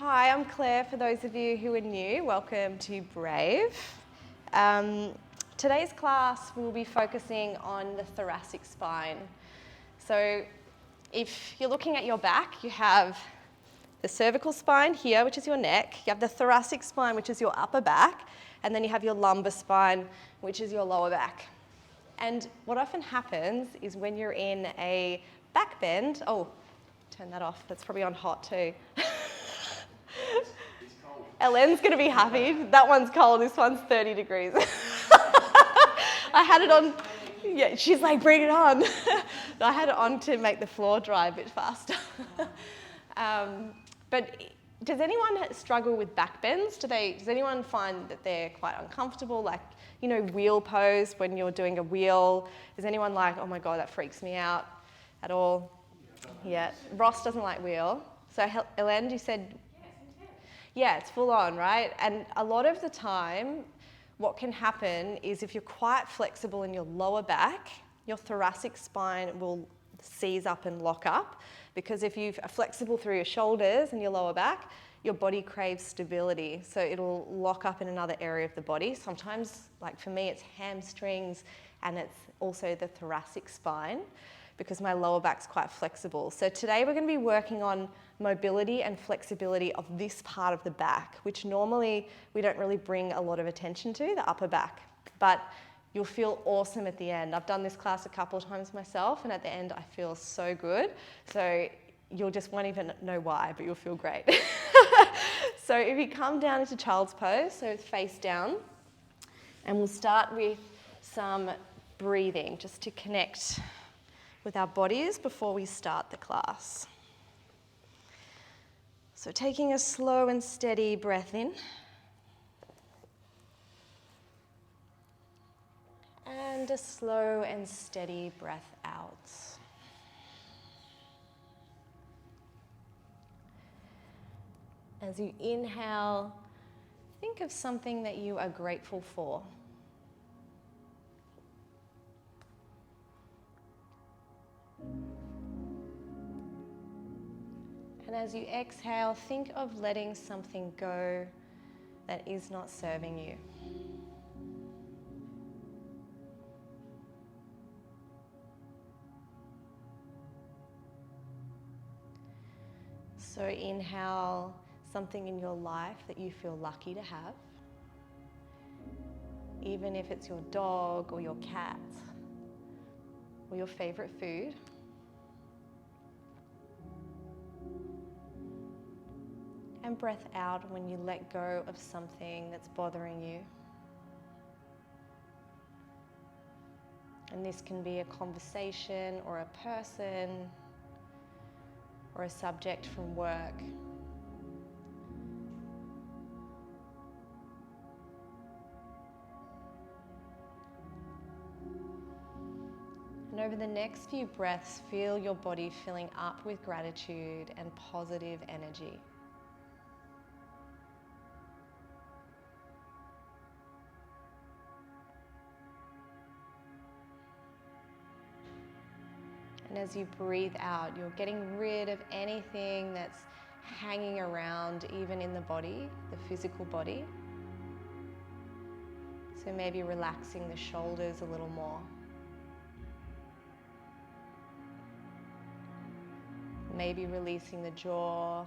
Hi, I'm Claire. For those of you who are new, welcome to Brave. Today's class will be focusing on the thoracic spine. So if you're looking at your back, you have the cervical spine here, which is your neck. You have the thoracic spine, which is your upper back. And then you have your lumbar spine, which is your lower back. And what often happens is when you're in a back bend, oh, turn that off, that's probably on hot too. Ellen's going to be happy. That one's cold, this one's 30 degrees. I had it on, yeah, she's like, bring it on. I had it on to make the floor dry a bit faster. But does anyone struggle with back bends? Does anyone find that they're quite uncomfortable? Like, you know, wheel pose when you're doing a wheel. Is anyone like, oh my God, that freaks me out at all? Yeah, Ross doesn't like wheel. So Ellen, you said, yeah, it's full on, right? And a lot of the time, what can happen is if you're quite flexible in your lower back, your thoracic spine will seize up and lock up, because if you are flexible through your shoulders and your lower back, your body craves stability. So it'll lock up in another area of the body. Sometimes, like for me, it's hamstrings and it's also the thoracic spine, because my lower back's quite flexible. So today we're going to be working on mobility and flexibility of this part of the back, which normally we don't really bring a lot of attention to, the upper back. But you'll feel awesome at the end. I've done this class a couple of times myself, and at the end I feel so good. So you'll just won't even know why, but you'll feel great. So if you come down into child's pose, so face down, and we'll start with some breathing just to connect with our bodies before we start the class. So taking a slow and steady breath in. And a slow and steady breath out. As you inhale, think of something that you are grateful for. And as you exhale, think of letting something go that is not serving you. So inhale something in your life that you feel lucky to have, even if it's your dog or your cat or your favorite food. And breath out when you let go of something that's bothering you. And this can be a conversation or a person or a subject from work. And over the next few breaths, feel your body filling up with gratitude and positive energy. And as you breathe out, you're getting rid of anything that's hanging around, even in the body, the physical body. So maybe relaxing the shoulders a little more. Maybe releasing the jaw.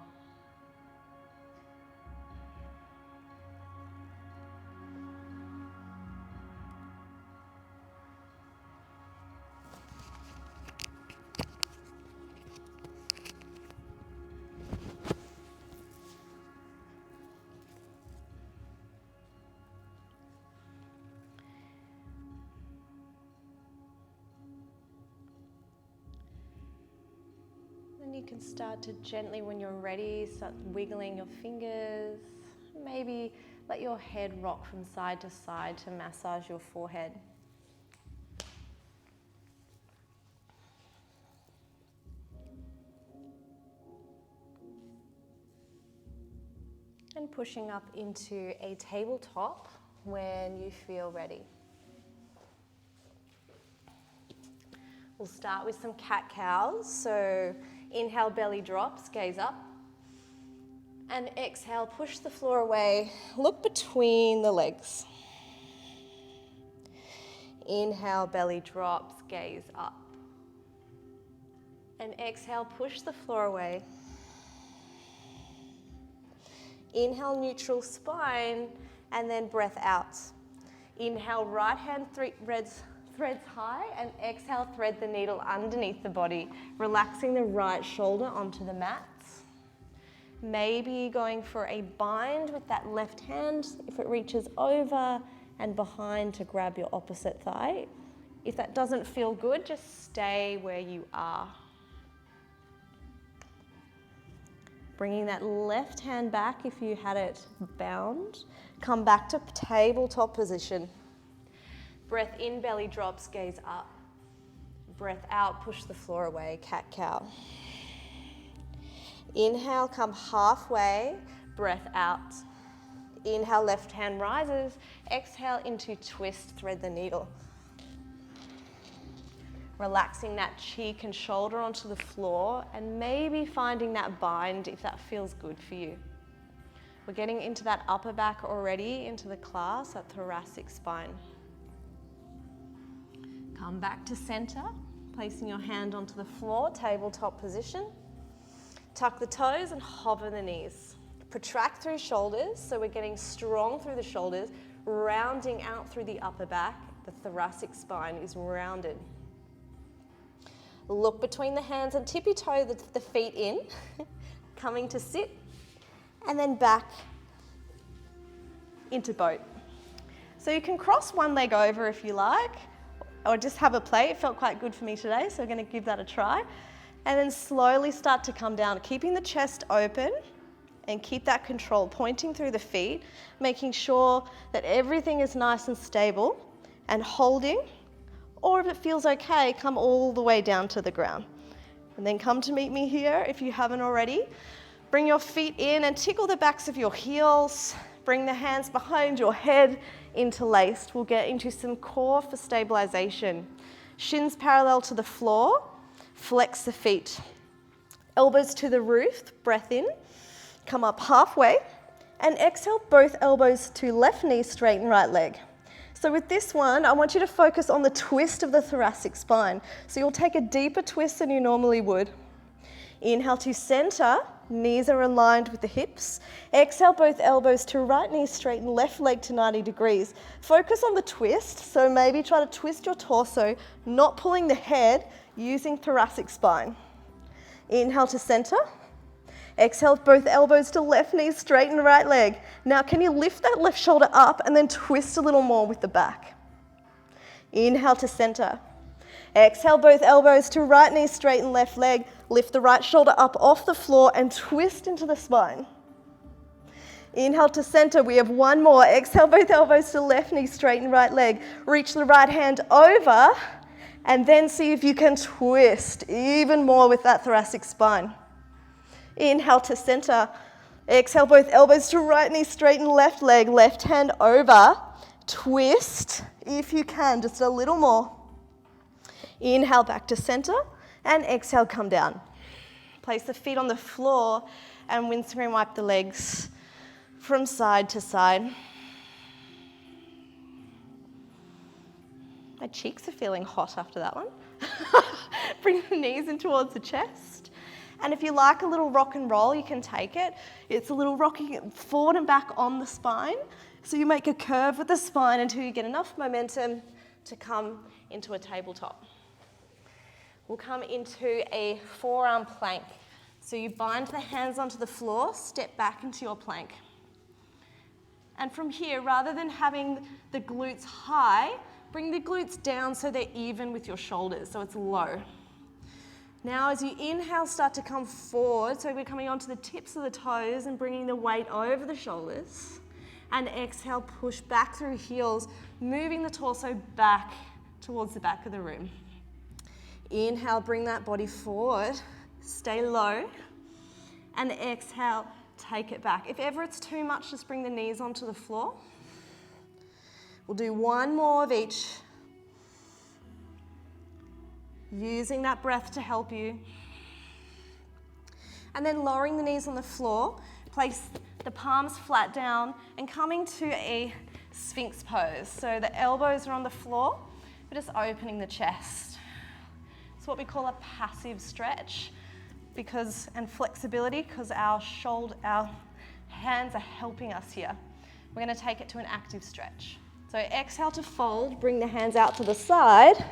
You can start to gently, when you're ready, start wiggling your fingers. Maybe let your head rock from side to side to massage your forehead. And pushing up into a tabletop when you feel ready. We'll start with some cat-cows. So inhale, belly drops, gaze up. And exhale, push the floor away. Look between the legs. Inhale, belly drops, gaze up. And exhale, push the floor away. Inhale, neutral spine, and then breath out. Inhale, right hand threads high, and exhale, thread the needle underneath the body, relaxing the right shoulder onto the mat. Maybe going for a bind with that left hand, if it reaches over and behind to grab your opposite thigh. If that doesn't feel good, just stay where you are. Bringing that left hand back if you had it bound. Come back to tabletop position. Breath in, belly drops, gaze up. Breath out, push the floor away, cat-cow. Inhale, come halfway, breath out. Inhale, left hand rises. Exhale into twist, thread the needle. Relaxing that cheek and shoulder onto the floor, and maybe finding that bind if that feels good for you. We're getting into that upper back already, into the class, that thoracic spine. Come back to center, placing your hand onto the floor, tabletop position. Tuck the toes and hover the knees. Protract through shoulders, so we're getting strong through the shoulders, rounding out through the upper back. The thoracic spine is rounded. Look between the hands and tippy-toe the feet in, coming to sit, and then back into boat. So you can cross one leg over if you like, or just have a play. It felt quite good for me today, so we're going to give that a try. And then slowly start to come down, keeping the chest open and keep that control, pointing through the feet, making sure that everything is nice and stable and holding. Or if it feels okay, come all the way down to the ground. And then come to meet me here if you haven't already. Bring your feet in and tickle the backs of your heels. Bring the hands behind your head, interlaced. We'll get into some core for stabilization. Shins parallel to the floor. Flex the feet. Elbows to the roof, breath in. Come up halfway. And exhale, both elbows to left knee, straighten right leg. So with this one, I want you to focus on the twist of the thoracic spine. So you'll take a deeper twist than you normally would. Inhale to center, knees are aligned with the hips. Exhale, both elbows to right knee, straighten left leg to 90 degrees. Focus on the twist, so maybe try to twist your torso, not pulling the head, using thoracic spine. Inhale to center. Exhale, both elbows to left knee, straighten right leg. Now, can you lift that left shoulder up and then twist a little more with the back? Inhale to center. Exhale, both elbows to right knee, straighten left leg. Lift the right shoulder up off the floor and twist into the spine. Inhale to center. We have one more. Exhale, both elbows to left knee, straighten right leg. Reach the right hand over and then see if you can twist even more with that thoracic spine. Inhale to center. Exhale, both elbows to right knee, straighten left leg, left hand over. Twist, if you can, just a little more. Inhale back to center, and exhale, come down. Place the feet on the floor and windscreen wipe the legs from side to side. My cheeks are feeling hot after that one. Bring the knees in towards the chest. And if you like a little rock and roll, you can take it. It's a little rocking forward and back on the spine. So you make a curve with the spine until you get enough momentum to come into a tabletop. We'll come into a forearm plank. So you bind the hands onto the floor, step back into your plank. And from here, rather than having the glutes high, bring the glutes down so they're even with your shoulders, so it's low. Now as you inhale, start to come forward, so we're coming onto the tips of the toes and bringing the weight over the shoulders. And exhale, push back through heels, moving the torso back towards the back of the room. Inhale, bring that body forward, stay low, and exhale, take it back. If ever it's too much, just bring the knees onto the floor. We'll do one more of each. Using that breath to help you. And then lowering the knees on the floor, place the palms flat down and coming to a Sphinx pose. So the elbows are on the floor, we're just opening the chest. It's what we call a passive stretch and flexibility, because our hands are helping us here. We're going to take it to an active stretch. So exhale to fold, bring the hands out to the side,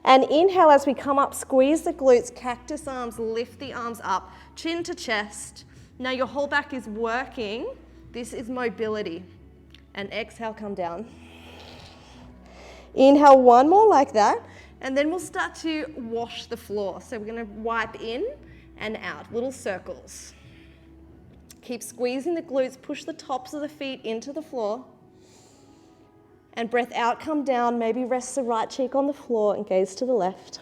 and inhale as we come up, squeeze the glutes, cactus arms, lift the arms up, chin to chest. Now your whole back is working. This is mobility. And exhale, come down. Inhale one more like that, and then we'll start to wash the floor. So we're going to wipe in and out, little circles. Keep squeezing the glutes, push the tops of the feet into the floor. And breath out, come down, maybe rest the right cheek on the floor and gaze to the left.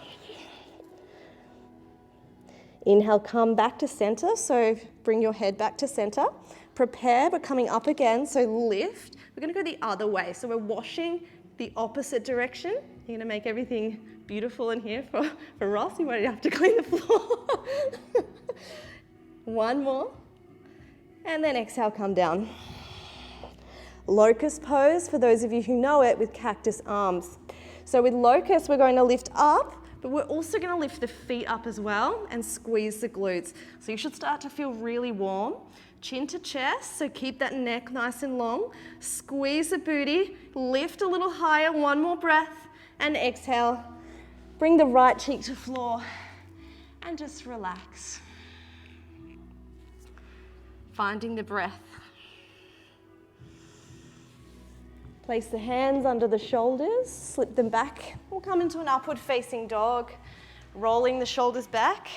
Inhale, come back to center, so bring your head back to center. Prepare, we're coming up again, so lift. We're gonna go the other way, so we're washing the opposite direction. You're gonna make everything beautiful in here for Ross. You won't have to clean the floor. One more. And then exhale, come down. Locust pose, for those of you who know it, with cactus arms. So with locust, we're going to lift up, but we're also going to lift the feet up as well and squeeze the glutes. So you should start to feel really warm. Chin to chest, so keep that neck nice and long. Squeeze the booty, lift a little higher, one more breath, and exhale. Bring the right cheek to floor and just relax. Finding the breath. Place the hands under the shoulders, slip them back. We'll come into an upward facing dog, rolling the shoulders back.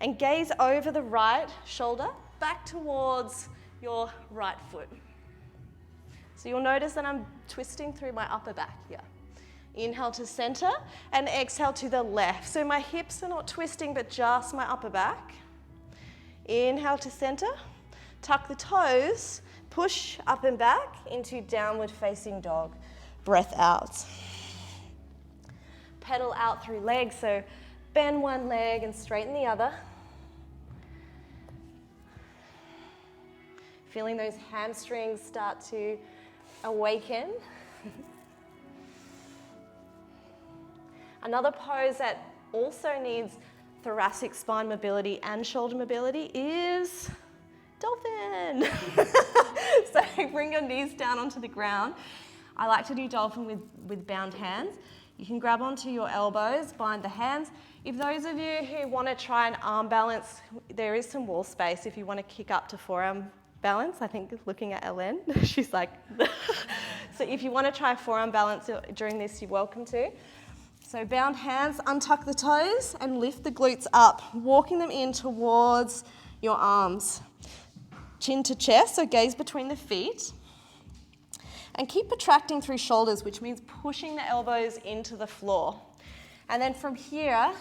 And gaze over the right shoulder, back towards your right foot. So you'll notice that I'm twisting through my upper back here. Inhale to center and exhale to the left. So my hips are not twisting, but just my upper back. Inhale to center, tuck the toes, push up and back into downward facing dog. Breath out. Pedal out through legs, so bend one leg and straighten the other. Feeling those hamstrings start to awaken. Another pose that also needs thoracic spine mobility and shoulder mobility is Dolphin. So bring your knees down onto the ground. I like to do Dolphin with bound hands. You can grab onto your elbows, bind the hands. If those of you who want to try an arm balance, there is some wall space if you want to kick up to forearm balance. I think looking at Ellen, she's like, so if you want to try forearm balance during this, you're welcome to. So bound hands, untuck the toes and lift the glutes up, walking them in towards your arms. Chin to chest, so gaze between the feet. And keep protracting through shoulders, which means pushing the elbows into the floor. And then from here,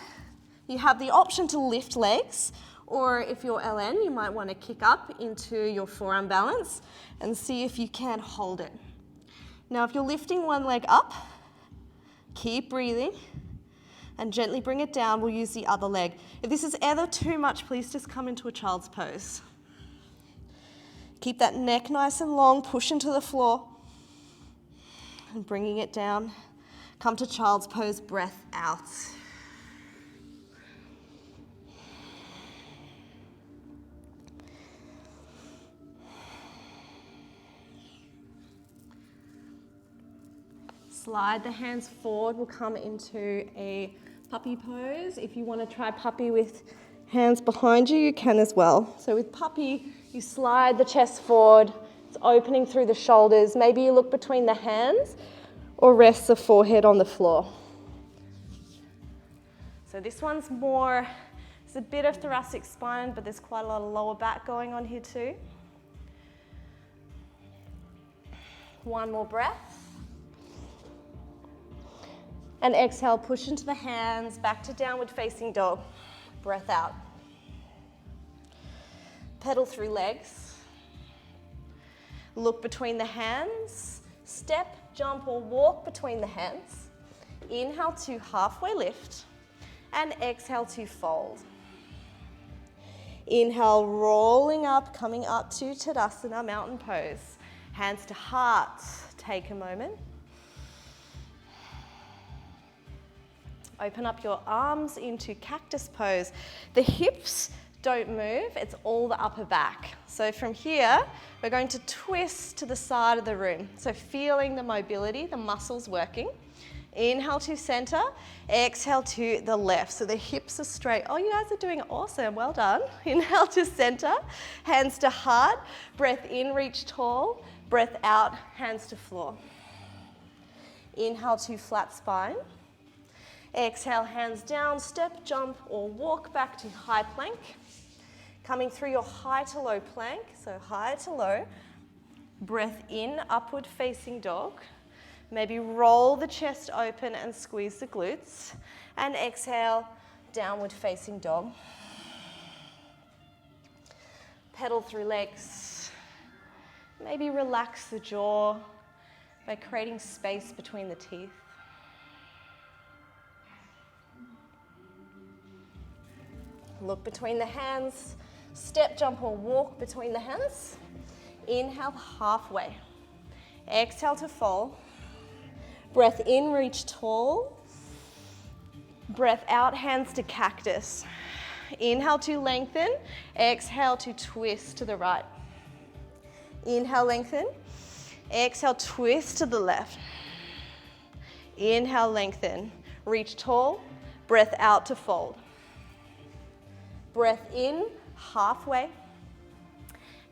you have the option to lift legs, or if you're LN, you might want to kick up into your forearm balance and see if you can hold it. Now, if you're lifting one leg up, keep breathing and gently bring it down. We'll use the other leg. If this is ever too much, please just come into a child's pose. Keep that neck nice and long, push into the floor and bringing it down. Come to child's pose, breath out. Slide the hands forward. We'll come into a puppy pose. If you want to try puppy with hands behind you, you can as well. So with puppy, you slide the chest forward. It's opening through the shoulders. Maybe you look between the hands or rest the forehead on the floor. So this one's more, it's a bit of thoracic spine, but there's quite a lot of lower back going on here too. One more breath. And exhale, push into the hands, back to downward facing dog. Breath out. Pedal through legs. Look between the hands. Step, jump, or walk between the hands. Inhale to halfway lift. And exhale to fold. Inhale, rolling up, coming up to Tadasana, mountain pose. Hands to heart. Take a moment. Open up your arms into cactus pose. The hips don't move, it's all the upper back. So from here, we're going to twist to the side of the room. So feeling the mobility, the muscles working. Inhale to center, exhale to the left. So the hips are straight. Oh, you guys are doing awesome, well done. Inhale to center, hands to heart. Breath in, reach tall. Breath out, hands to floor. Inhale to flat spine. Exhale, hands down, step, jump, or walk back to high plank. Coming through your high to low plank, so high to low. Breath in, upward facing dog. Maybe roll the chest open and squeeze the glutes. And exhale, downward facing dog. Pedal through legs. Maybe relax the jaw by creating space between the teeth. Look between the hands, step, jump, or walk between the hands. Inhale, halfway. Exhale to fold. Breath in, reach tall. Breath out, hands to cactus. Inhale to lengthen. Exhale to twist to the right. Inhale, lengthen. Exhale, twist to the left. Inhale, lengthen. Reach tall. Breath out to fold. Breath in, halfway.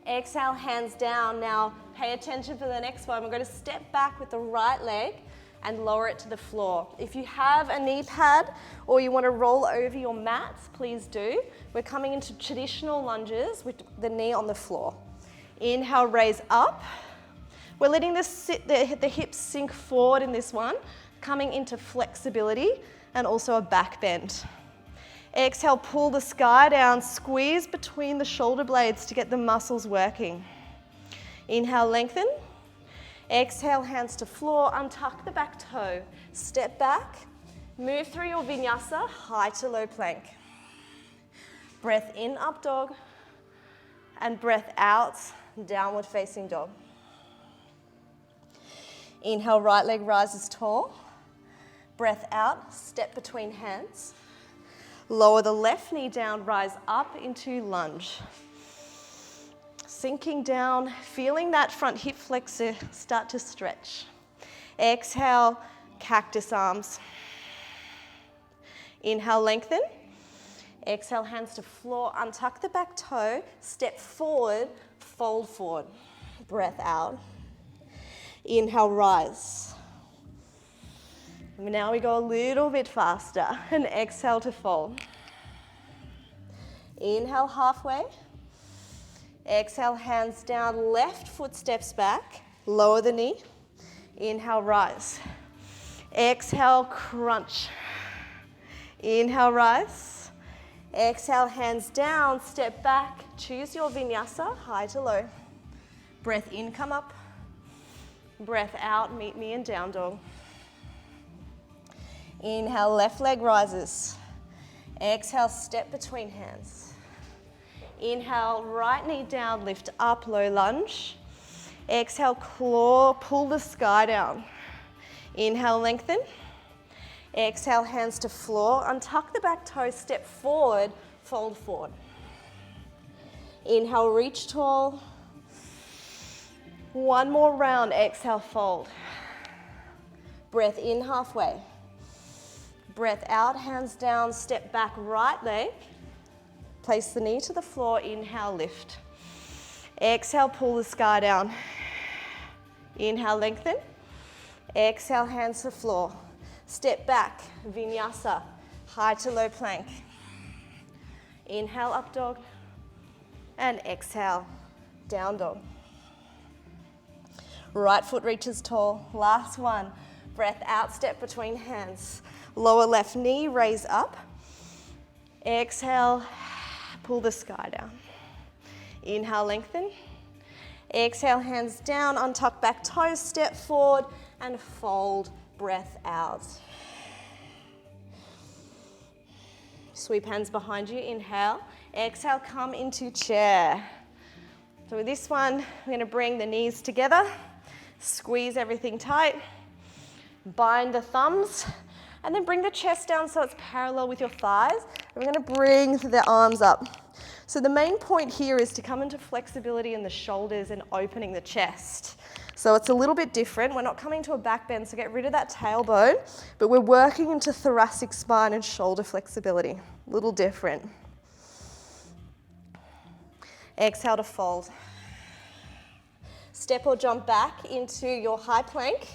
Exhale, hands down. Now pay attention for the next one. We're going to step back with the right leg and lower it to the floor. If you have a knee pad or you want to roll over your mats, please do. We're coming into traditional lunges with the knee on the floor. Inhale, raise up. We're letting the hips sink forward in this one, coming into flexibility and also a back bend. Exhale, pull the sky down, squeeze between the shoulder blades to get the muscles working. Inhale, lengthen. Exhale, hands to floor, untuck the back toe. Step back, move through your vinyasa, high to low plank. Breath in, up dog, and breath out, downward facing dog. Inhale, right leg rises tall. Breath out, step between hands. Lower the left knee down, rise up into lunge. Sinking down, feeling that front hip flexor start to stretch. Exhale, cactus arms. Inhale, lengthen. Exhale, hands to floor, untuck the back toe, step forward, fold forward. Breath out. Inhale, rise. Now we go a little bit faster and exhale to fold. Inhale, halfway. Exhale, hands down, left foot steps back, lower the knee. Inhale, rise. Exhale, crunch. Inhale, rise. Exhale, hands down, step back, choose your vinyasa, high to low. Breath in, come up. Breath out, meet me in down dog. Inhale, left leg rises. Exhale, step between hands. Inhale, right knee down, lift up, low lunge. Exhale, claw, pull the sky down. Inhale, lengthen. Exhale, hands to floor, untuck the back toe, step forward, fold forward. Inhale, reach tall. One more round, exhale, fold. Breath in, halfway. Breath out, hands down, step back, right leg. Place the knee to the floor, inhale, lift. Exhale, pull the sky down. Inhale, lengthen. Exhale, hands to floor. Step back, vinyasa, high to low plank. Inhale, up dog. And exhale, down dog. Right foot reaches tall. Last one. Breath out, step between hands. Lower left knee, raise up. Exhale, pull the sky down. Inhale, lengthen. Exhale, hands down, untuck back toes, step forward and fold, breath out. Sweep hands behind you, inhale. Exhale, come into chair. So with this one, I'm going to bring the knees together, squeeze everything tight, bind the thumbs, and then bring the chest down so it's parallel with your thighs. And we're going to bring the arms up. So the main point here is to come into flexibility in the shoulders and opening the chest. So it's a little bit different. We're not coming to a back bend, so get rid of that tailbone, but we're working into thoracic spine and shoulder flexibility. A little different. Exhale to fold. Step or jump back into your high plank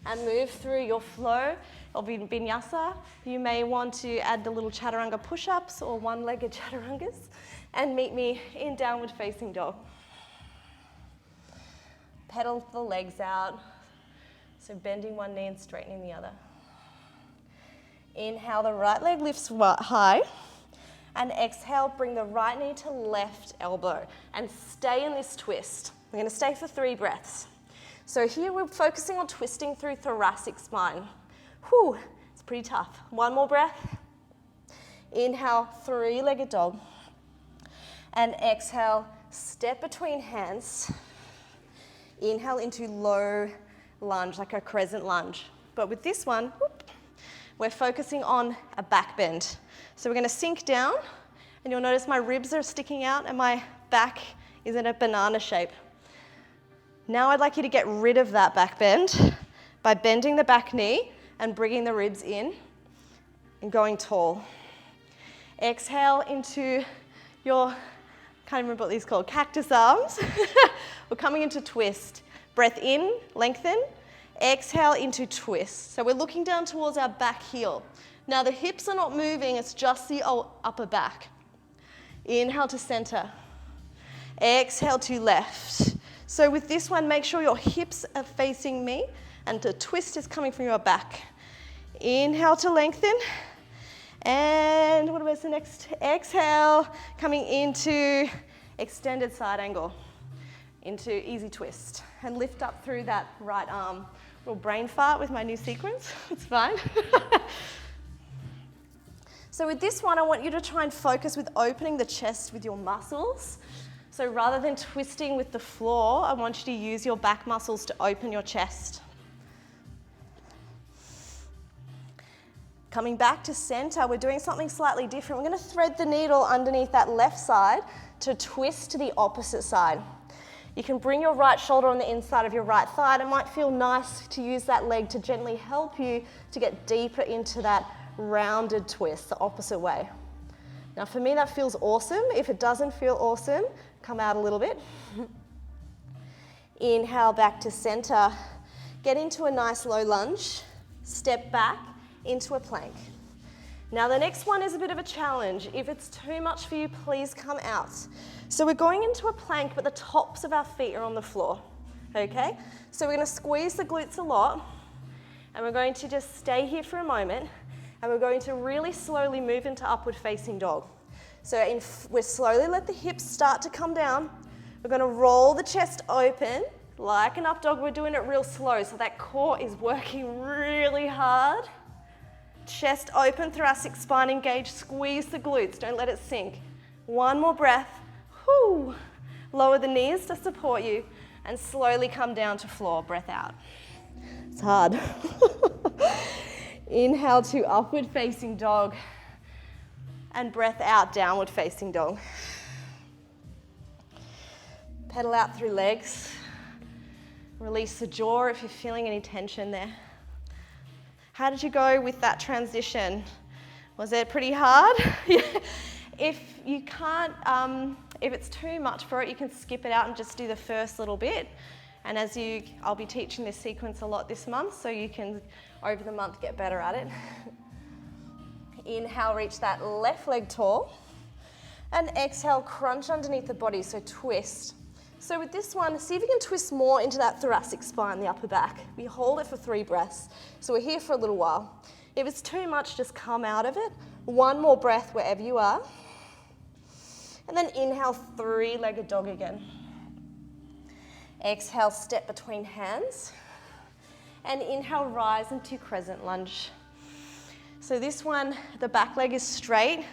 and move through your flow of vinyasa. You may want to add the little chaturanga push-ups or one-legged chaturangas and meet me in downward facing dog. Pedal the legs out, so bending one knee and straightening the other. Inhale, the right leg lifts high, and exhale, bring the right knee to left elbow, and stay in this twist. We're going to stay for 3 breaths. So here we're focusing on twisting through thoracic spine. Whew, it's pretty tough. One more breath. Inhale, 3-legged dog, and exhale, step between hands. Inhale into low lunge, like a crescent lunge. But with this one, we're focusing on a back bend. So we're going to sink down, and you'll notice my ribs are sticking out and my back is in a banana shape. Now I'd like you to get rid of that back bend by bending the back knee and bringing the ribs in and going tall. Exhale into your, can't remember what these are called, cactus arms. We're coming into twist. Breath in, lengthen. Exhale into twist. So we're looking down towards our back heel. Now the hips are not moving, it's just the upper back. Inhale to center. Exhale to left. So with this one, make sure your hips are facing me and the twist is coming from your back. Inhale to lengthen. And what was the next? Exhale, coming into extended side angle, into easy twist. And lift up through that right arm. Little brain fart with my new sequence, it's fine. So with this one, I want you to try and focus with opening the chest with your muscles. So rather than twisting with the floor, I want you to use your back muscles to open your chest. Coming back to center, we're doing something slightly different. We're going to thread the needle underneath that left side to twist to the opposite side. You can bring your right shoulder on the inside of your right thigh. It might feel nice to use that leg to gently help you to get deeper into that rounded twist, the opposite way. Now for me, that feels awesome. If it doesn't feel awesome, come out a little bit. Inhale back to center. Get into a nice low lunge. Step back into a plank. Now the next one is a bit of a challenge. If it's too much for you, please come out. So we're going into a plank, but the tops of our feet are on the floor, okay? So we're gonna squeeze the glutes a lot, and we're going to just stay here for a moment, and we're going to really slowly move into upward facing dog. So we're slowly let the hips start to come down. We're gonna roll the chest open, like an up dog. We're doing it real slow, so that core is working really hard. Chest open, thoracic spine engaged, squeeze the glutes, don't let it sink. One more breath. Whew. Lower the knees to support you and slowly come down to floor, breath out. It's hard. Inhale to upward facing dog and breath out, downward facing dog. Pedal out through legs. Release the jaw if you're feeling any tension there. How did you go with that transition? Was it pretty hard? If you can't, if it's too much for it, you can skip it out and just do the first little bit. And I'll be teaching this sequence a lot this month, so you can, over the month, get better at it. Inhale, reach that left leg tall. And exhale, crunch underneath the body, so twist. So with this one, see if you can twist more into that thoracic spine, the upper back. We hold it for 3 breaths. So we're here for a little while. If it's too much, just come out of it. One more breath wherever you are. And then inhale, 3-legged dog again. Exhale, step between hands. And inhale, rise into crescent lunge. So this one, the back leg is straight.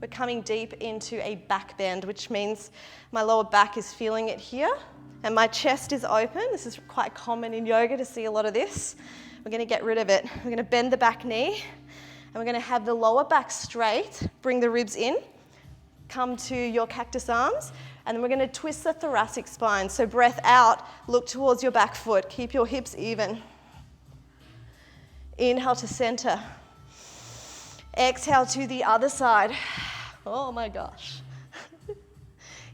we're coming deep into a back bend, which means my lower back is feeling it here and my chest is open. This is quite common in yoga to see a lot of this. We're going to get rid of it. We're going to bend the back knee and we're going to have the lower back straight, bring the ribs in, come to your cactus arms, and then we're going to twist the thoracic spine. So breath out, look towards your back foot, keep your hips even. Inhale to center. Exhale to the other side. Oh my gosh.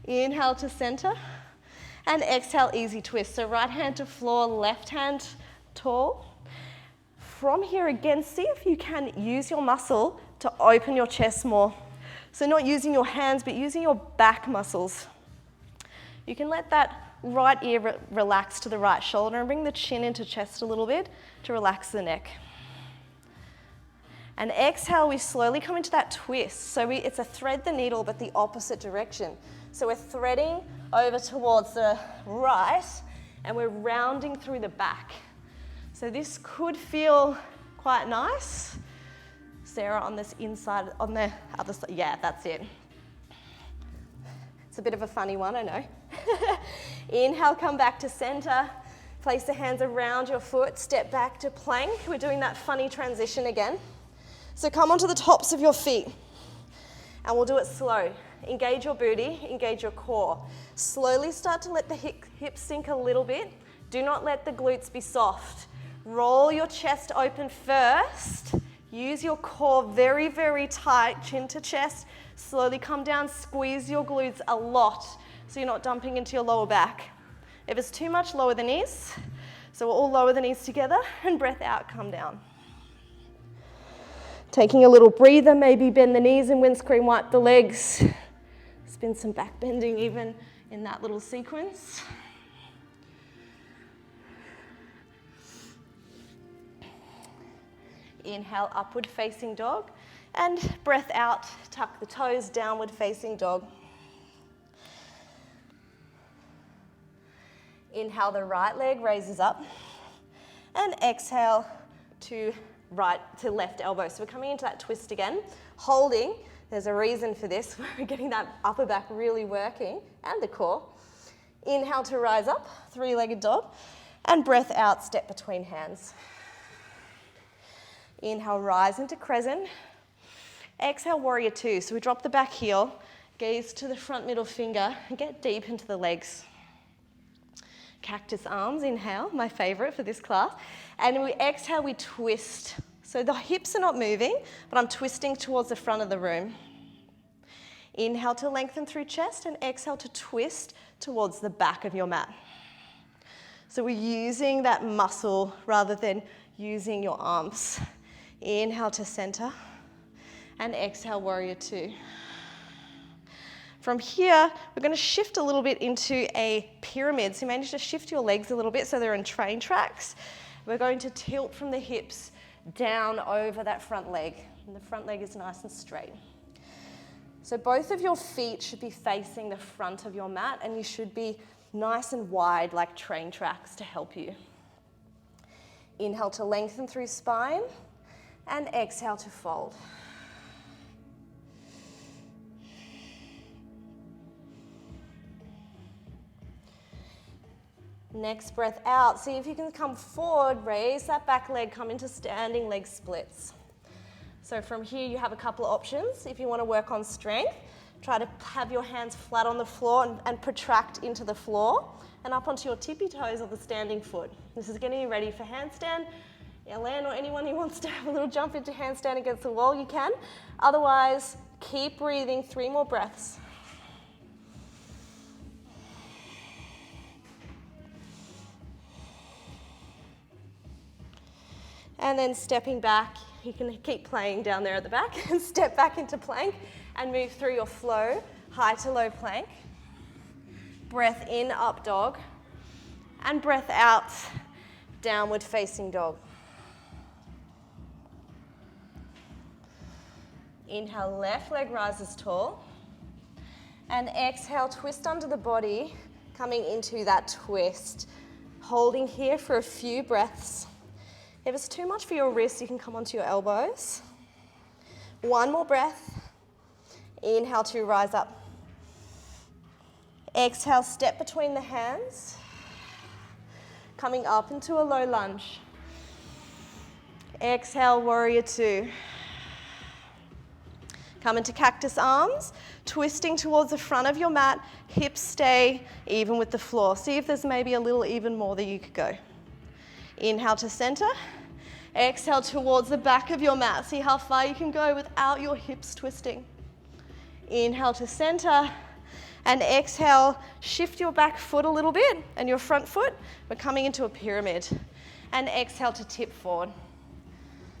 Inhale to center. And exhale, easy twist. So right hand to floor, left hand tall. From here again, see if you can use your muscle to open your chest more. So not using your hands, but using your back muscles. You can let that right ear relax to the right shoulder and bring the chin into chest a little bit to relax the neck. And exhale, we slowly come into that twist. So it's a thread the needle, but the opposite direction. So we're threading over towards the right, and we're rounding through the back. So this could feel quite nice. Sarah, on this inside, on the other side. Yeah, that's it. It's a bit of a funny one, I know. Inhale, come back to center. Place the hands around your foot, step back to plank. We're doing that funny transition again. So come onto the tops of your feet, and we'll do it slow. Engage your booty, engage your core. Slowly start to let the hips sink a little bit. Do not let the glutes be soft. Roll your chest open first. Use your core very, very tight, chin to chest. Slowly come down, squeeze your glutes a lot so you're not dumping into your lower back. If it's too much, lower the knees. So we'll all lower the knees together and breath out, come down. Taking a little breather, maybe bend the knees and windscreen wipe the legs. There's been some back bending even in that little sequence. Inhale, upward facing dog. And breath out, tuck the toes, downward facing dog. Inhale, the right leg raises up. And exhale to right to left elbow. So we're coming into that twist again, holding. There's a reason for this. We're getting that upper back really working and the core. Inhale to rise up, three-legged dog, and breath out, step between hands. Inhale, rise into crescent. Exhale, warrior two. So we drop the back heel, gaze to the front middle finger, and get deep into the legs. Cactus arms, inhale, my favorite for this class. And when we exhale, we twist. So the hips are not moving, but I'm twisting towards the front of the room. Inhale to lengthen through chest, and exhale to twist towards the back of your mat. So we're using that muscle rather than using your arms. Inhale to center, and exhale, warrior two. From here, we're going to shift a little bit into a pyramid. So you may need to shift your legs a little bit so they're in train tracks. We're going to tilt from the hips down over that front leg. And the front leg is nice and straight. So both of your feet should be facing the front of your mat, and you should be nice and wide like train tracks to help you. Inhale to lengthen through spine, and exhale to fold. Next breath out, see if you can come forward, raise that back leg, come into standing leg splits. So from here you have a couple of options. If you want to work on strength, try to have your hands flat on the floor and protract into the floor and up onto your tippy toes or the standing foot. This is getting you ready for handstand. Elaine or anyone who wants to have a little jump into handstand against the wall, you can. Otherwise, keep breathing, 3 more breaths. And then stepping back, you can keep playing down there at the back and step back into plank and move through your flow, high to low plank. Breath in, up dog. And breath out, downward facing dog. Inhale, left leg rises tall. And exhale, twist under the body, coming into that twist. Holding here for a few breaths. If it's too much for your wrists, you can come onto your elbows. 1 more breath. Inhale to rise up. Exhale, step between the hands. Coming up into a low lunge. Exhale, warrior two. Come into cactus arms, twisting towards the front of your mat. Hips stay even with the floor. See if there's maybe a little even more that you could go. Inhale to center. Exhale towards the back of your mat. See how far you can go without your hips twisting. Inhale to center. And exhale, shift your back foot a little bit and your front foot. We're coming into a pyramid. And exhale to tip forward.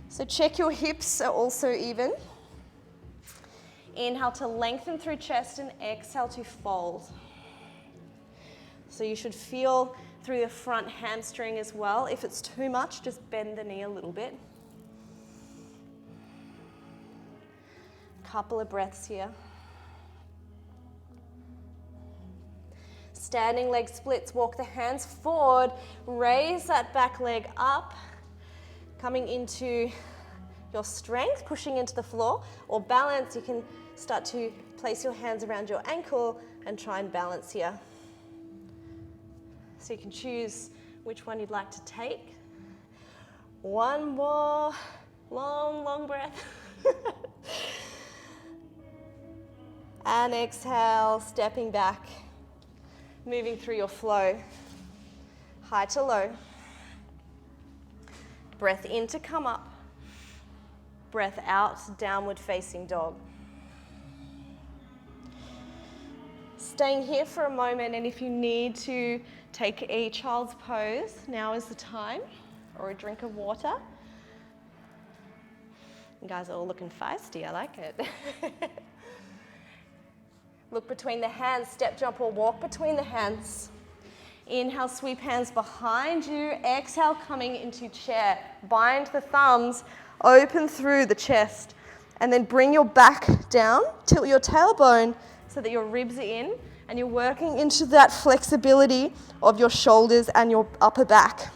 So check your hips are also even. Inhale to lengthen through chest and exhale to fold. So you should feel through the front hamstring as well. If it's too much, just bend the knee a little bit. Couple of breaths here. Standing leg splits, walk the hands forward, raise that back leg up, coming into your strength, pushing into the floor, or balance. You can start to place your hands around your ankle and try and balance here. So you can choose which one you'd like to take. One more long breath. And exhale, stepping back, moving through your flow, high to low. Breath in to come up. Breath out, downward facing dog. Staying here for a moment, and if you need to take a child's pose, now is the time, or a drink of water. You guys are all looking feisty, I like it. Look between the hands, step, jump, or walk between the hands. Inhale, sweep hands behind you. Exhale, coming into chair. Bind the thumbs, open through the chest, and then bring your back down, tilt your tailbone so that your ribs are in, and you're working into that flexibility of your shoulders and your upper back.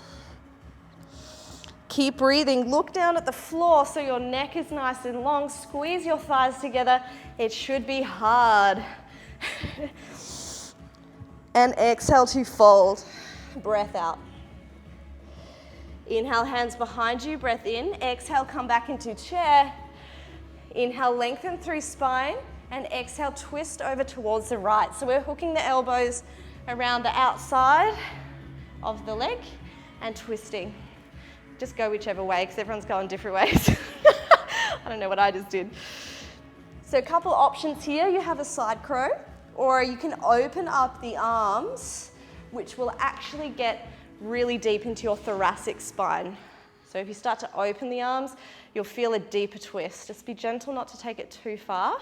Keep breathing. Look down at the floor so your neck is nice and long. Squeeze your thighs together. It should be hard. And exhale to fold. Breath out. Inhale, hands behind you. Breath in. Exhale, come back into chair. Inhale, lengthen through spine. And exhale, twist over towards the right. So we're hooking the elbows around the outside of the leg and twisting. Just go whichever way because everyone's going different ways. I don't know what I just did. So a couple options here. You have a side crow, or you can open up the arms, which will actually get really deep into your thoracic spine. So if you start to open the arms, you'll feel a deeper twist. Just be gentle not to take it too far.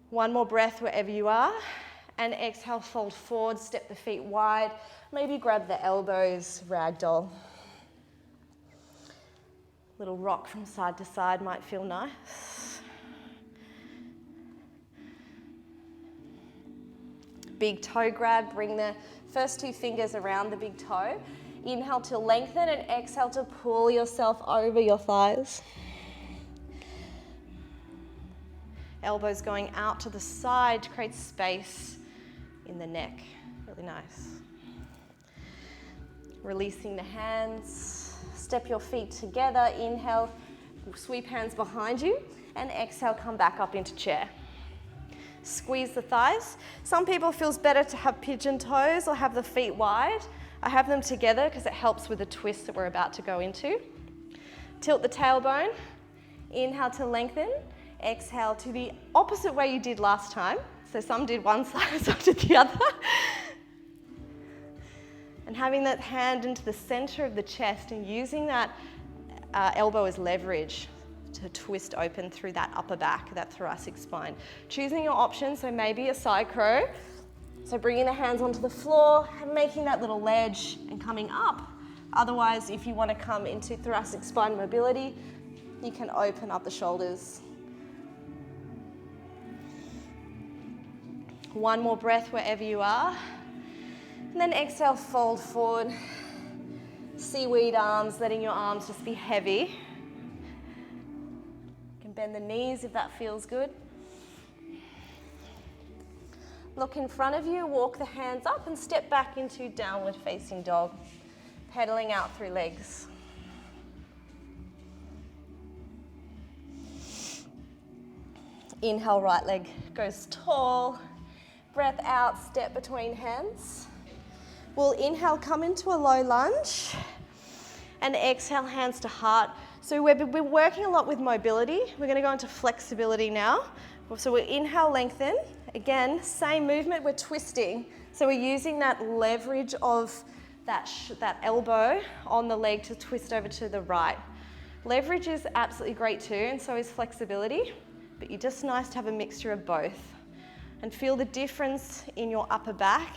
One more breath wherever you are. And exhale, fold forward, step the feet wide. Maybe grab the elbows, ragdoll. Little rock from side to side might feel nice. Big toe grab, bring the first two fingers around the big toe. Inhale to lengthen and exhale to pull yourself over your thighs. Elbows going out to the side to create space in the neck. Really nice. Releasing the hands. Step your feet together. Inhale, sweep hands behind you. And exhale, come back up into chair. Squeeze the thighs. Some people feels better to have pigeon toes or have the feet wide. I have them together because it helps with the twist that we're about to go into. Tilt the tailbone. Inhale to lengthen. Exhale to the opposite way you did last time. So some did one side, some did the other. And having that hand into the center of the chest and using that elbow as leverage to twist open through that upper back, that thoracic spine. Choosing your options, so maybe a side crow. So bringing the hands onto the floor and making that little ledge and coming up. Otherwise, if you want to come into thoracic spine mobility, you can open up the shoulders. One more breath wherever you are. And then exhale, fold forward. Seaweed arms, letting your arms just be heavy. You can bend the knees if that feels good. Look in front of you, walk the hands up and step back into downward facing dog, pedaling out through legs. Inhale, right leg goes tall. Breath out, step between hands. We'll inhale, come into a low lunge. And exhale, hands to heart. So we're working a lot with mobility. We're going to go into flexibility now. So we inhale, lengthen. Again, same movement, we're twisting. So we're using that leverage of that elbow on the leg to twist over to the right. Leverage is absolutely great too, and so is flexibility. But it's just nice to have a mixture of both. And feel the difference in your upper back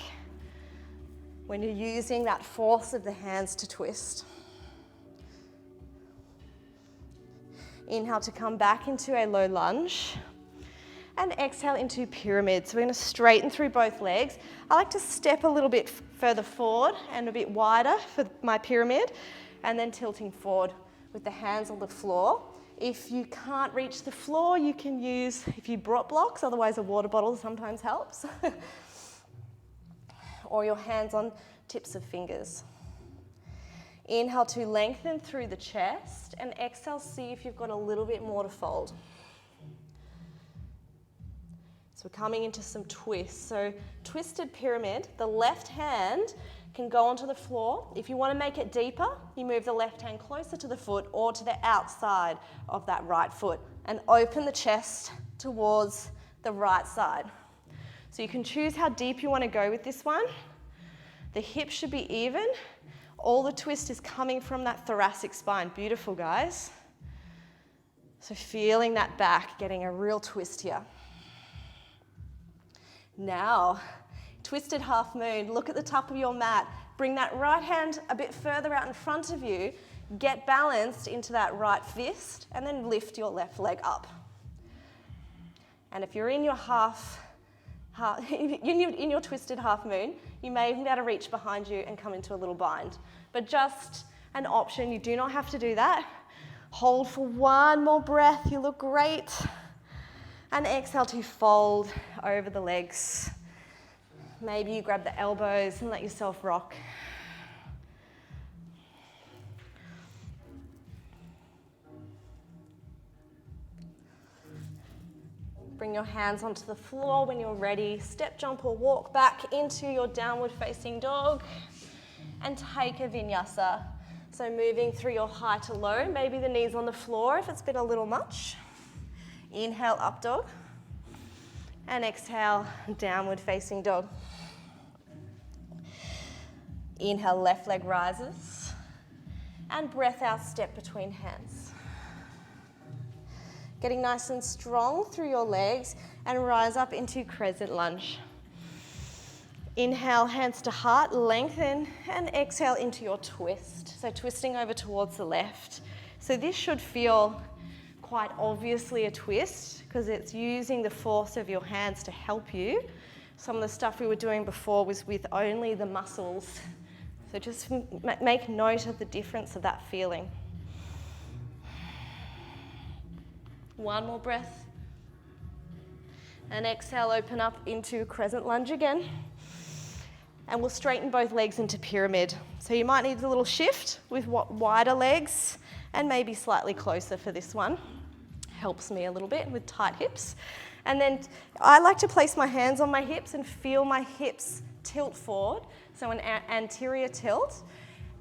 when you're using that force of the hands to twist. Inhale to come back into a low lunge. And exhale into pyramid. So we're going to straighten through both legs. I like to step a little bit further forward and a bit wider for my pyramid, and then tilting forward with the hands on the floor. If you can't reach the floor, you can use, if you brought blocks, otherwise a water bottle sometimes helps. Or your hands on tips of fingers. Inhale to lengthen through the chest, and exhale, see if you've got a little bit more to fold. So we're coming into some twists. So twisted pyramid, the left hand can go onto the floor. If you want to make it deeper, you move the left hand closer to the foot or to the outside of that right foot and open the chest towards the right side. So you can choose how deep you want to go with this one. The hips should be even. All the twist is coming from that thoracic spine. Beautiful, guys. So feeling that back, getting a real twist here. Now, twisted half moon, look at the top of your mat. Bring that right hand a bit further out in front of you. Get balanced into that right fist, and then lift your left leg up. And if you're in your in your twisted half moon, you may even be able to reach behind you and come into a little bind. But just an option, you do not have to do that. Hold for one more breath, you look great. And exhale to fold over the legs. Maybe you grab the elbows and let yourself rock. Bring your hands onto the floor when you're ready. Step, jump, or walk back into your downward facing dog. And take a vinyasa. So moving through your high to low, maybe the knees on the floor if it's been a little much. Inhale, up dog. And exhale, downward facing dog. Inhale, left leg rises. And breath out, step between hands. Getting nice and strong through your legs and rise up into Crescent Lunge. Inhale, hands to heart, lengthen, and exhale into your twist. So twisting over towards the left. So this should feel quite obviously a twist because it's using the force of your hands to help you. Some of the stuff we were doing before was with only the muscles. So just make note of the difference of that feeling. One more breath. And exhale, open up into Crescent Lunge again. And we'll straighten both legs into pyramid. So you might need a little shift with wider legs and maybe slightly closer for this one. Helps me a little bit with tight hips. And then I like to place my hands on my hips and feel my hips tilt forward. So an anterior tilt,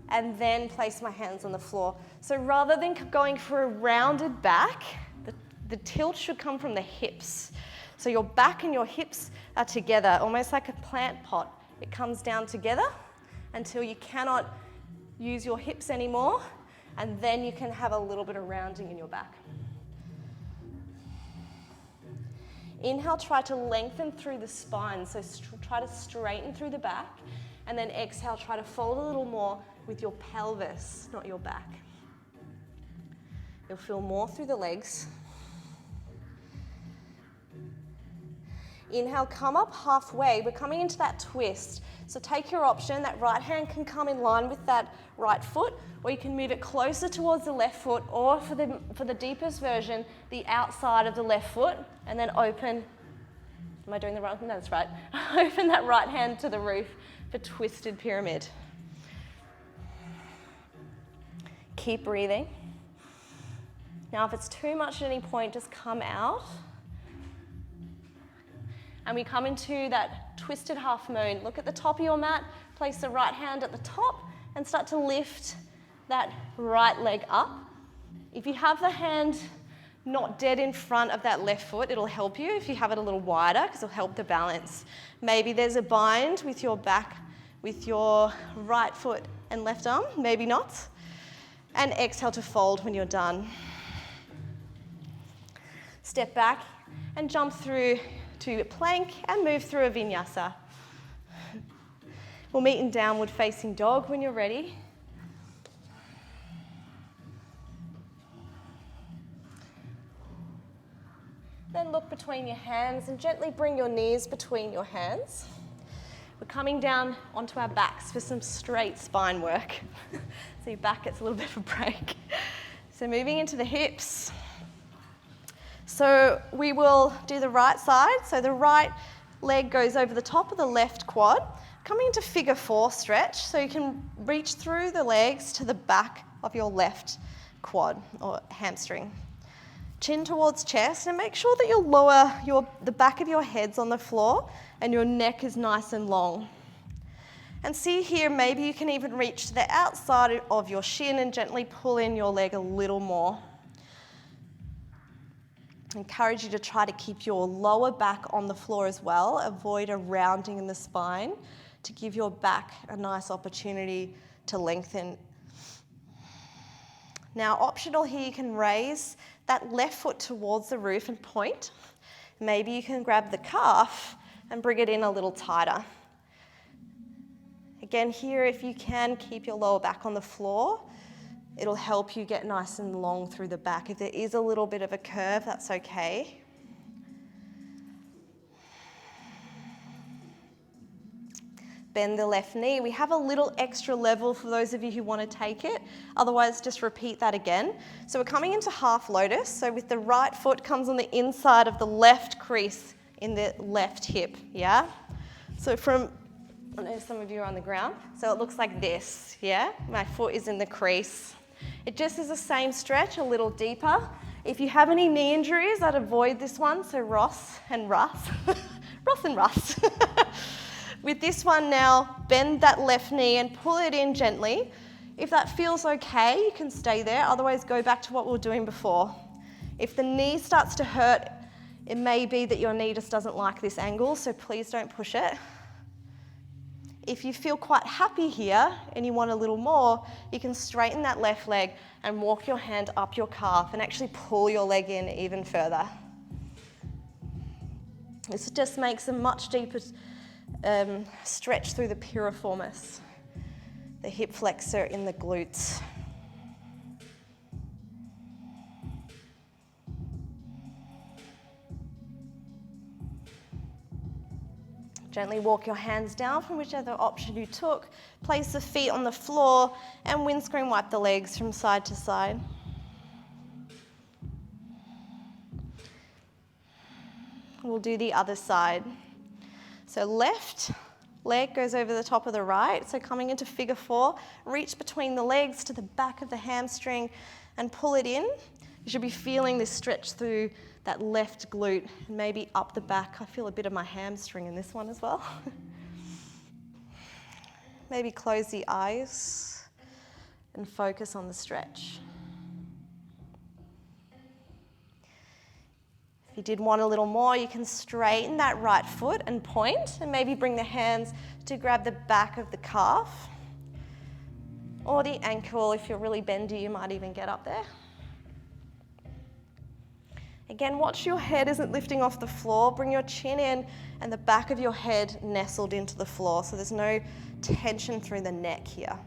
and then place my hands on the floor. So rather than going for a rounded back, the tilt should come from the hips. So your back and your hips are together, almost like a plant pot. It comes down together until you cannot use your hips anymore, and then you can have a little bit of rounding in your back. Inhale, try to lengthen through the spine, so try to straighten through the back, and then exhale, try to fold a little more with your pelvis, not your back. You'll feel more through the legs. Inhale, come up halfway. We're coming into that twist. So take your option. That right hand can come in line with that right foot, or you can move it closer towards the left foot, or for the deepest version, the outside of the left foot, and then open Am I doing the right thing? That's right. Open that right hand to the roof for twisted pyramid. Keep breathing. Now, if it's too much at any point, just come out. And we come into that twisted half moon. Look at the top of your mat, place the right hand at the top, and start to lift that right leg up. If you have the hand not dead in front of that left foot, it'll help you if you have it a little wider, because it'll help the balance. Maybe there's a bind with your back, with your right foot and left arm, maybe not. And exhale to fold when you're done. Step back and jump through to plank and move through a vinyasa. We'll meet in downward facing dog when you're ready. Then look between your hands and gently bring your knees between your hands. We're coming down onto our backs for some straight spine work. So your back gets a little bit of a break. So moving into the hips. So we will do the right side. So the right leg goes over the top of the left quad. Coming into figure 4 stretch. So you can reach through the legs to the back of your left quad or hamstring. Chin towards chest, and make sure that the back of your head's on the floor and your neck is nice and long. And see here, maybe you can even reach to the outside of your shin and gently pull in your leg a little more. I encourage you to try to keep your lower back on the floor as well. Avoid a rounding in the spine to give your back a nice opportunity to lengthen. Now, optional here, you can raise that left foot towards the roof and point. Maybe you can grab the calf and bring it in a little tighter. Again, here, if you can, keep your lower back on the floor. It'll help you get nice and long through the back. If there is a little bit of a curve, that's okay. Bend the left knee. We have a little extra level for those of you who want to take it. Otherwise, just repeat that again. So we're coming into half lotus. So with the right foot comes on the inside of the left crease in the left hip, yeah? So I know some of you are on the ground. So it looks like this, yeah? My foot is in the crease. It just is the same stretch, a little deeper. If you have any knee injuries, I'd avoid this one. So Ross and Russ. Ross and Russ. With this one now, bend that left knee and pull it in gently. If that feels okay, you can stay there. Otherwise, go back to what we were doing before. If the knee starts to hurt, it may be that your knee just doesn't like this angle, so please don't push it. If you feel quite happy here and you want a little more, you can straighten that left leg and walk your hand up your calf and actually pull your leg in even further. This just makes a much deeper stretch through the piriformis, the hip flexor in the glutes. Gently walk your hands down from whichever option you took. Place the feet on the floor and windscreen wipe the legs from side to side. We'll do the other side. So left leg goes over the top of the right. So coming into figure 4, reach between the legs to the back of the hamstring and pull it in. You should be feeling this stretch through that left glute and maybe up the back. I feel a bit of my hamstring in this one as well. Maybe close the eyes and focus on the stretch. If you did want a little more, you can straighten that right foot and point, and maybe bring the hands to grab the back of the calf or the ankle. If you're really bendy, you might even get up there. Again, watch your head isn't lifting off the floor. Bring your chin in and the back of your head nestled into the floor, so there's no tension through the neck here.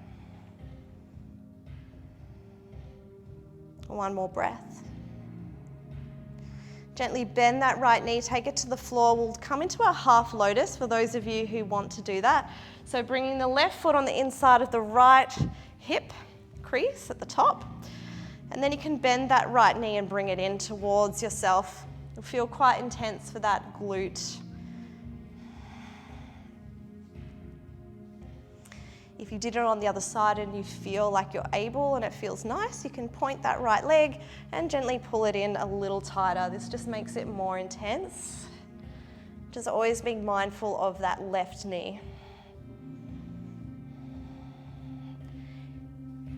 One more breath. Gently bend that right knee, take it to the floor. We'll come into our half lotus for those of you who want to do that. So bringing the left foot on the inside of the right hip crease at the top. And then you can bend that right knee and bring it in towards yourself. You'll feel quite intense for that glute If you did it on the other side and you feel like you're able and it feels nice, you can point that right leg and gently pull it in a little tighter. This just makes it more intense. Just always being mindful of that left knee.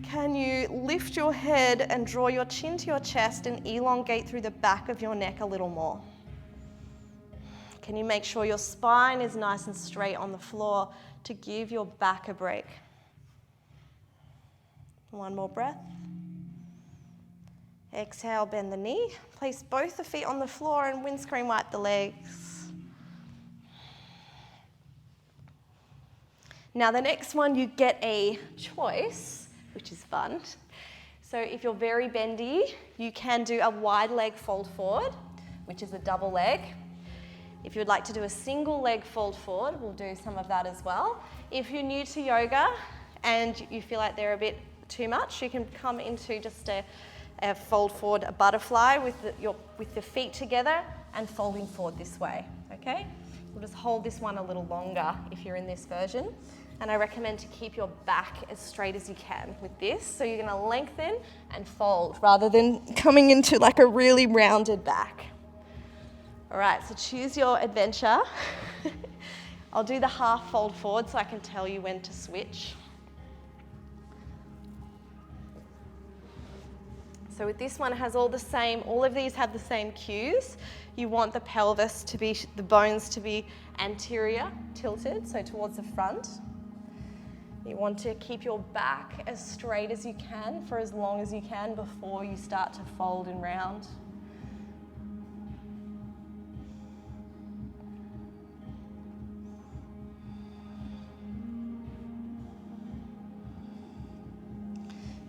Can you lift your head and draw your chin to your chest and elongate through the back of your neck a little more? Can you make sure your spine is nice and straight on the floor to give your back a break? One more breath. Exhale, bend the knee. Place both the feet on the floor and windscreen wipe the legs. Now the next one, you get a choice, which is fun. So if you're very bendy, you can do a wide leg fold forward, which is a double leg. If you'd like to do a single leg fold forward, we'll do some of that as well. If you're new to yoga and you feel like they're a bit too much, you can come into just a fold forward, a butterfly with the feet together and folding forward this way, okay? We'll just hold this one a little longer if you're in this version. And I recommend to keep your back as straight as you can with this. So you're gonna lengthen and fold rather than coming into like a really rounded back. All right, so choose your adventure. I'll do the half fold forward so I can tell you when to switch. So with this one, it has all of these have the same cues. You want the pelvis to be, the bones to be anterior, tilted, so towards the front. You want to keep your back as straight as you can for as long as you can before you start to fold and round.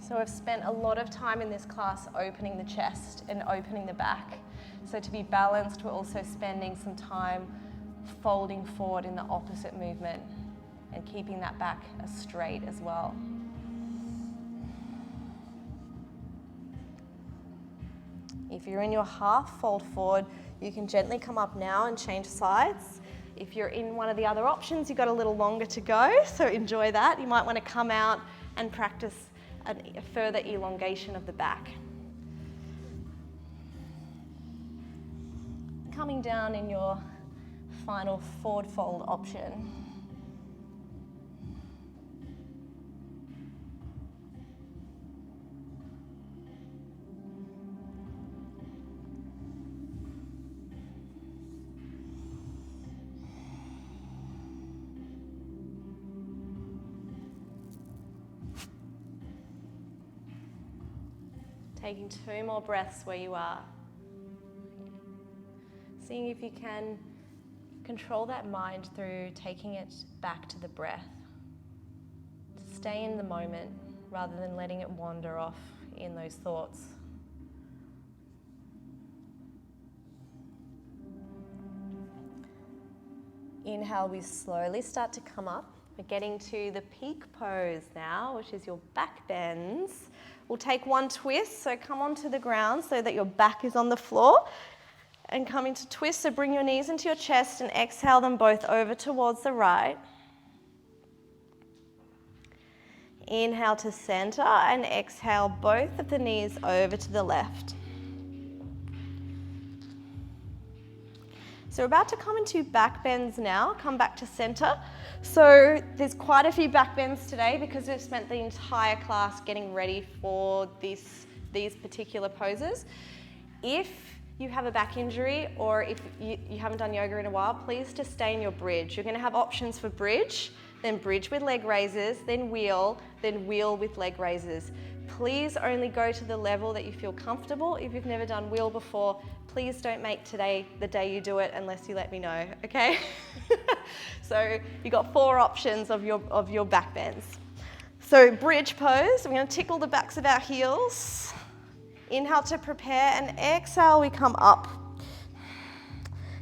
So I've spent a lot of time in this class opening the chest and opening the back. So to be balanced, we're also spending some time folding forward in the opposite movement and keeping that back as straight as well. If you're in your half fold forward, you can gently come up now and change sides. If you're in one of the other options, you've got a little longer to go, so enjoy that. You might want to come out and practice a further elongation of the back. Coming down in your final forward fold option. Taking 2 more breaths where you are. Seeing if you can control that mind through taking it back to the breath. To stay in the moment rather than letting it wander off in those thoughts. Inhale, we slowly start to come up. We're getting to the peak pose now, which is your back bends. We'll take one twist, so come onto the ground so that your back is on the floor. And come into twist, so bring your knees into your chest and exhale them both over towards the right. Inhale to center and exhale both of the knees over to the left. So we're about to come into back bends now. Come back to center. So there's quite a few back bends today because we've spent the entire class getting ready for these particular poses. If you have a back injury or if you haven't done yoga in a while, please just stay in your bridge. You're going to have options for bridge, then bridge with leg raises, then wheel with leg raises. Please only go to the level that you feel comfortable. If you've never done wheel before, please don't make today the day you do it unless you let me know, okay? So you've got 4 options of your back bends. So bridge pose, we're going to tickle the backs of our heels. Inhale to prepare and exhale, we come up.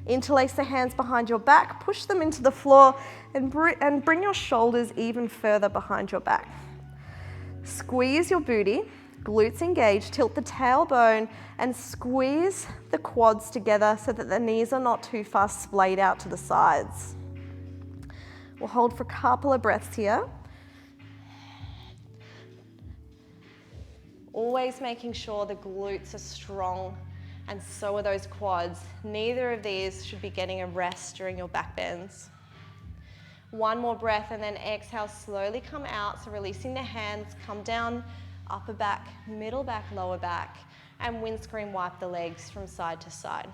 Interlace the hands behind your back, push them into the floor and bring your shoulders even further behind your back. Squeeze your booty, glutes engaged, tilt the tailbone and squeeze the quads together so that the knees are not too far splayed out to the sides. We'll hold for a couple of breaths here. Always making sure the glutes are strong, and so are those quads. Neither of these should be getting a rest during your back bends. One more breath, and then exhale, slowly come out. So releasing the hands, come down, upper back, middle back, lower back, and windscreen wipe the legs from side to side.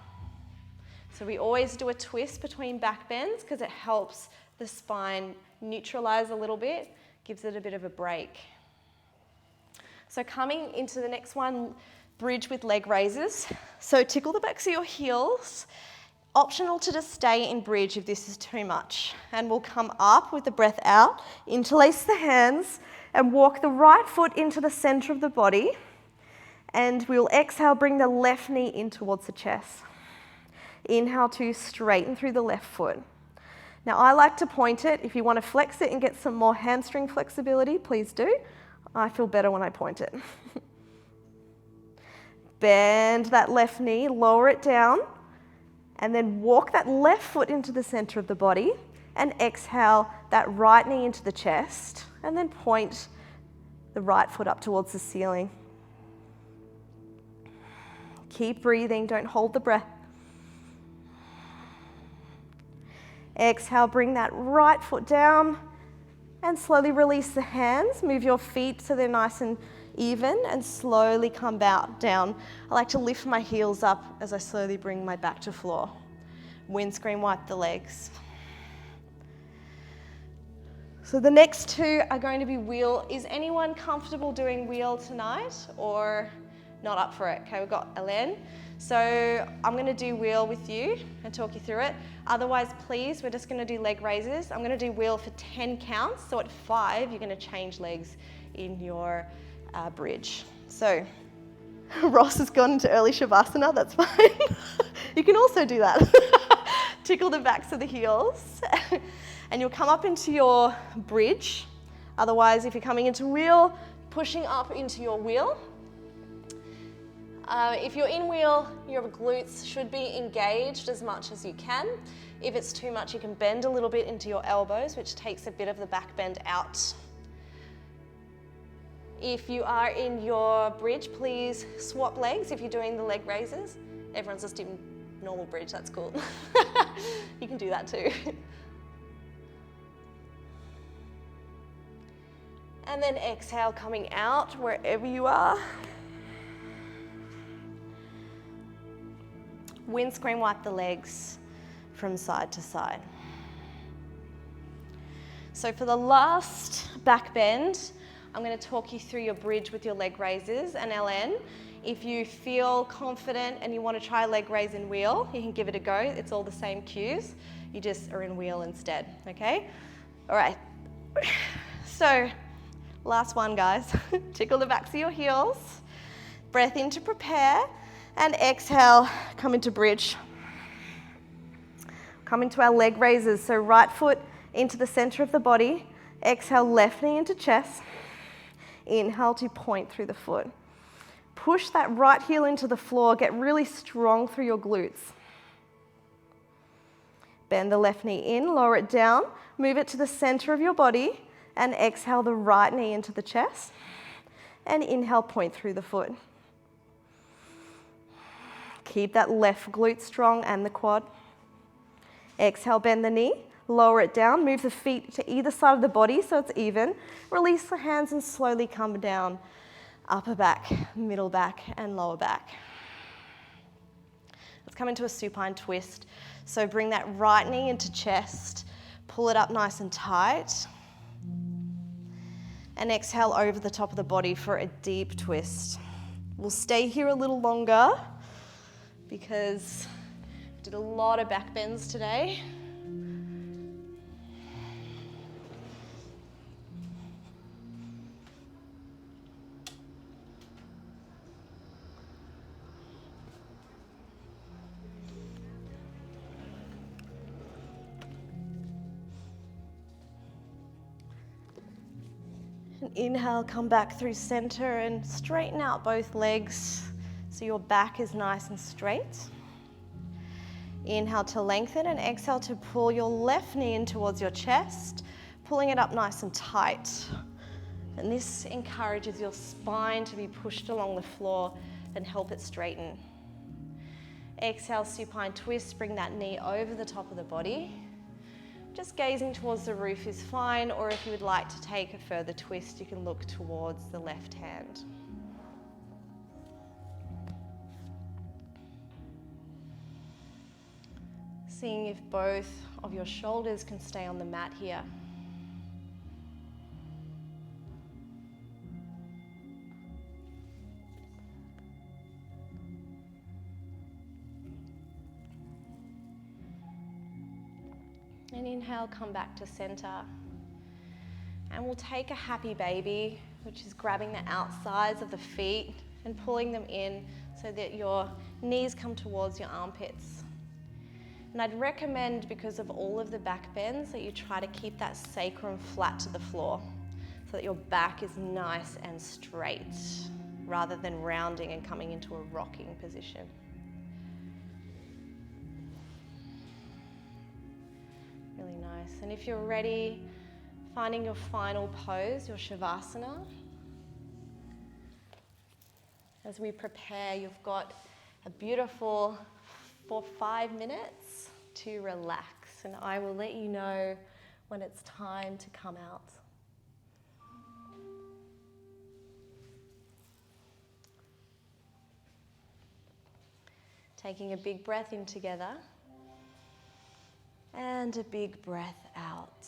So we always do a twist between back bends because it helps the spine neutralize a little bit, gives it a bit of a break. So coming into the next one, bridge with leg raises. So tickle the backs of your heels. Optional to just stay in bridge if this is too much. And we'll come up with the breath out, interlace the hands, and walk the right foot into the center of the body. And we'll exhale, bring the left knee in towards the chest. Inhale to straighten through the left foot. Now I like to point it. If you want to flex it and get some more hamstring flexibility, please do. I feel better when I point it. Bend that left knee, lower it down, and then walk that left foot into the center of the body, and exhale that right knee into the chest, and then point the right foot up towards the ceiling. Keep breathing, don't hold the breath. Exhale, bring that right foot down, and slowly release the hands. Move your feet so they're nice and even, and slowly come down. I like to lift my heels up as I slowly bring my back to floor. Windscreen wipe the legs. So the next two are going to be wheel. Is anyone comfortable doing wheel tonight or not up for it? Okay, we've got Ellen. So I'm going to do wheel with you and talk you through it. Otherwise, please, we're just going to do leg raises. I'm going to do wheel for 10 counts. So at 5, you're going to change legs in your bridge. So Ross has gone into early Shavasana, that's fine. You can also do that. Tickle the backs of the heels. And you'll come up into your bridge. Otherwise, if you're coming into wheel, pushing up into your wheel. If you're in wheel, your glutes should be engaged as much as you can. If it's too much, you can bend a little bit into your elbows, which takes a bit of the back bend out. If you are in your bridge, please swap legs if you're doing the leg raises. Everyone's just in normal bridge, that's cool. You can do that too. And then exhale, coming out wherever you are. Windscreen wipe the legs from side to side. So for the last back bend, I'm going to talk you through your bridge with your leg raises. And LN, if you feel confident and you want to try leg raise in wheel, you can give it a go. It's all the same cues. You just are in wheel instead, okay? All right. So last one, guys. Tickle the backs of your heels. Breath in to prepare. And exhale, come into bridge. Come into our leg raises. So right foot into the center of the body. Exhale, left knee into chest. Inhale to point through the foot. Push that right heel into the floor. Get really strong through your glutes. Bend the left knee in, lower it down. Move it to the center of your body. And exhale the right knee into the chest. And inhale, point through the foot. Keep that left glute strong and the quad. Exhale, bend the knee, lower it down, move the feet to either side of the body so it's even. Release the hands and slowly come down. Upper back, middle back, and lower back. Let's come into a supine twist. So bring that right knee into chest, pull it up nice and tight. And exhale over the top of the body for a deep twist. We'll stay here a little longer because we did a lot of back bends today. And inhale, come back through center and straighten out both legs so your back is nice and straight. Inhale to lengthen and exhale to pull your left knee in towards your chest, pulling it up nice and tight. And this encourages your spine to be pushed along the floor and help it straighten. Exhale, supine twist, bring that knee over the top of the body. Just gazing towards the roof is fine, or if you would like to take a further twist, you can look towards the left hand. Seeing if both of your shoulders can stay on the mat here. And inhale, come back to center. And we'll take a happy baby, which is grabbing the outsides of the feet and pulling them in so that your knees come towards your armpits. And I'd recommend, because of all of the back bends, that you try to keep that sacrum flat to the floor so that your back is nice and straight rather than rounding and coming into a rocking position. Really nice. And if you're ready, finding your final pose, your Shavasana. As we prepare, you've got a beautiful 5 minutes to relax, and I will let you know when it's time to come out. Taking a big breath in together and a big breath out.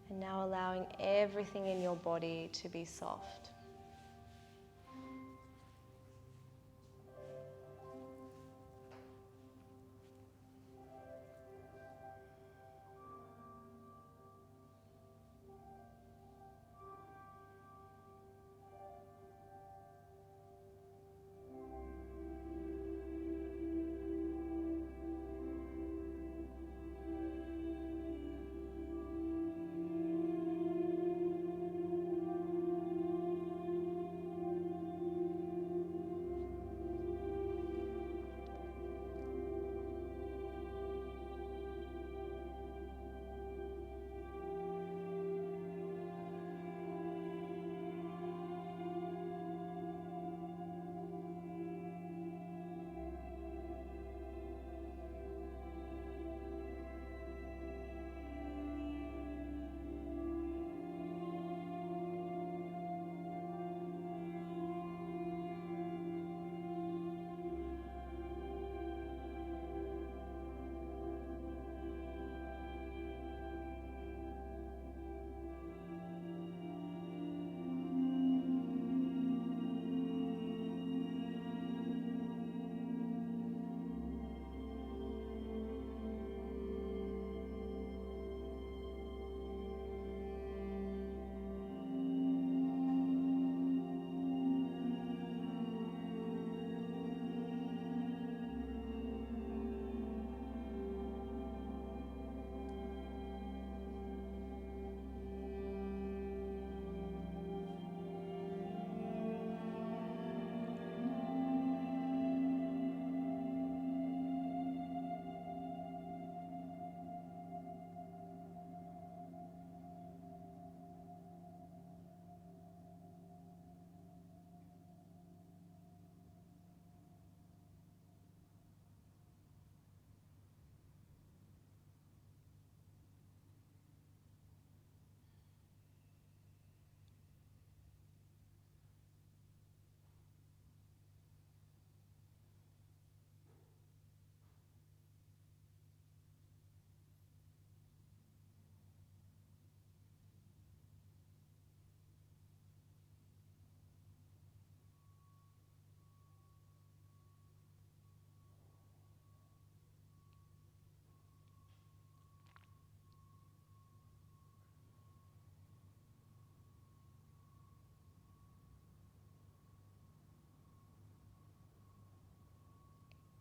And now allowing everything in your body to be soft.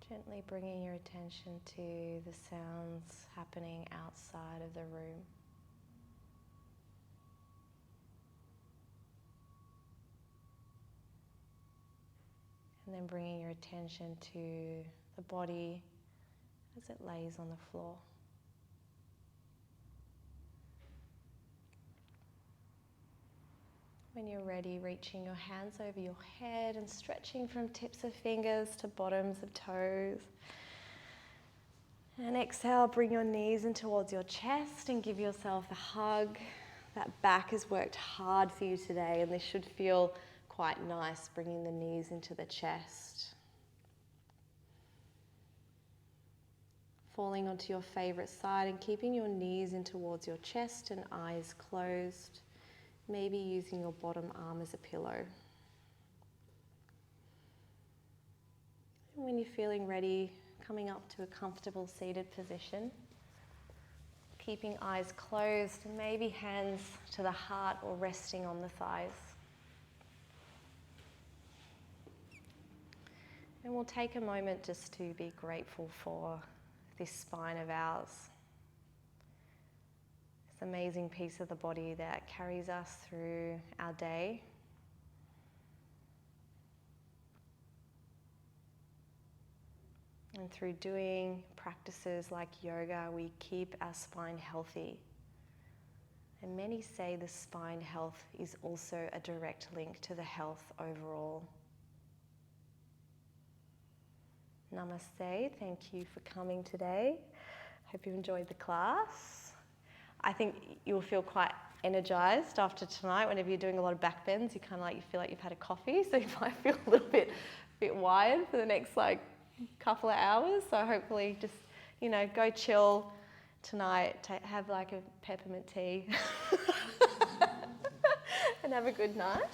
Gently bringing your attention to the sounds happening outside of the room. And then bringing your attention to the body as it lays on the floor. When you're ready, reaching your hands over your head and stretching from tips of fingers to bottoms of toes. And exhale, bring your knees in towards your chest and give yourself a hug. That back has worked hard for you today, and this should feel quite nice, bringing the knees into the chest. Falling onto your favorite side and keeping your knees in towards your chest and eyes closed. Maybe using your bottom arm as a pillow. And when you're feeling ready, coming up to a comfortable seated position. Keeping eyes closed, and maybe hands to the heart or resting on the thighs. And we'll take a moment just to be grateful for this spine of ours. This amazing piece of the body that carries us through our day. And through doing practices like yoga, we keep our spine healthy. And many say the spine health is also a direct link to the health overall. Namaste, thank you for coming today. Hope you enjoyed the class. I think you'll feel quite energized after tonight. Whenever you're doing a lot of back bends, you kind of like, you feel like you've had a coffee, so you might feel a little bit wired for the next couple of hours. So hopefully just, go chill tonight, have like a peppermint tea and have a good night.